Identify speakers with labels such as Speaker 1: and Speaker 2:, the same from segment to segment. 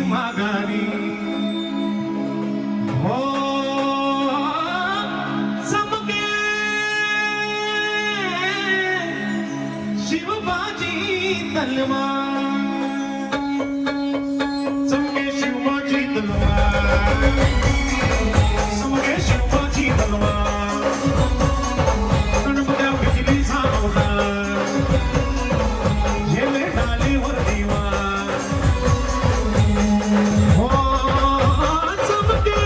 Speaker 1: माघारी हो चमके शिवबाजी तलवार चमके शिवबाजी तलवार चमके शिवबाजी तलवार गणपत्या बिजली सावणार झेले डालीवर दिवा हो चमके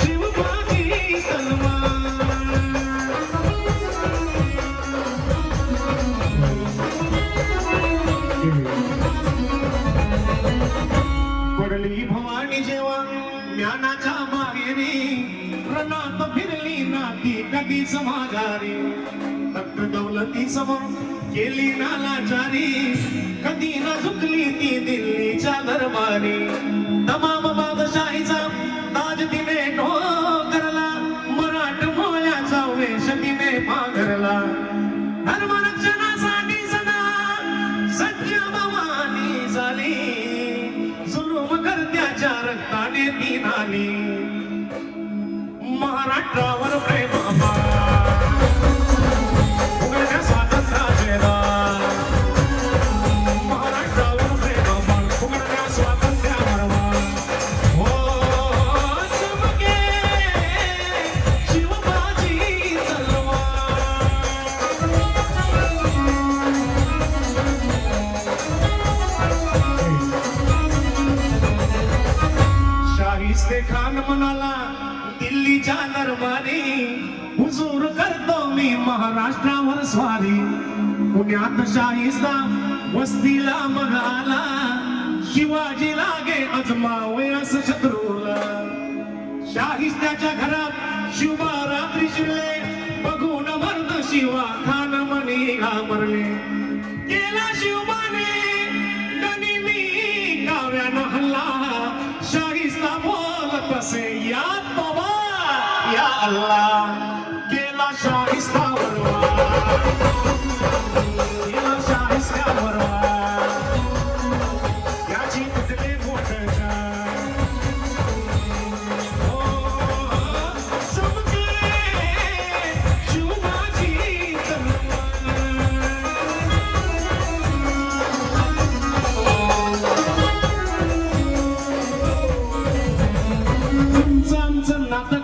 Speaker 1: शिवबाजी तलवार पडली भवानी जेव्हा ज्ञानाच्या मागेरी रणात फिरली नाती कधीच माघारी तख्त दौलती समोर केली नालाचारी कधी न झुकली ती दिल्लीच्या दरबारी तमाम बादशाहीचा ताज तिने ठोकरला मराठमोळ्याचा वेश तिने पांघरला धर्मरक्षणासाठी सदा सज्ज भवानी झाली जुलूम करत्याच्या रक्ताने ती नाली महाराष्ट्रावर प्रेम उघडल्या स्वातंत्र्याचेला महाराष्ट्रावर प्रेम उघडल्या स्वातंत्र्यावर हो चमके शिवबाजी तलवार शाहिस्ते खान म्हणाला दिल्लीच्या दरबारी हुजूर करतो मी महाराष्ट्रावर स्वारी पुण्यात शाहिस्ता वस्तीला मग आला शिवाजी लागे अजमावयास शत्रूला शाहिस्त्याच्या घरात शिवबा रात्री शिरले बघून मर्द शिवा खान मनी घाबरले केला शिवबाने गनिमी काव्यानं हल्ला शाहिस्ता बोलत असे या बाबा या अल्लाह केला शाहिस्तावर वार केला शाहिस्त्यावर वार याची कुठले मोठ्या चमके शिवबाजी आमचं नातं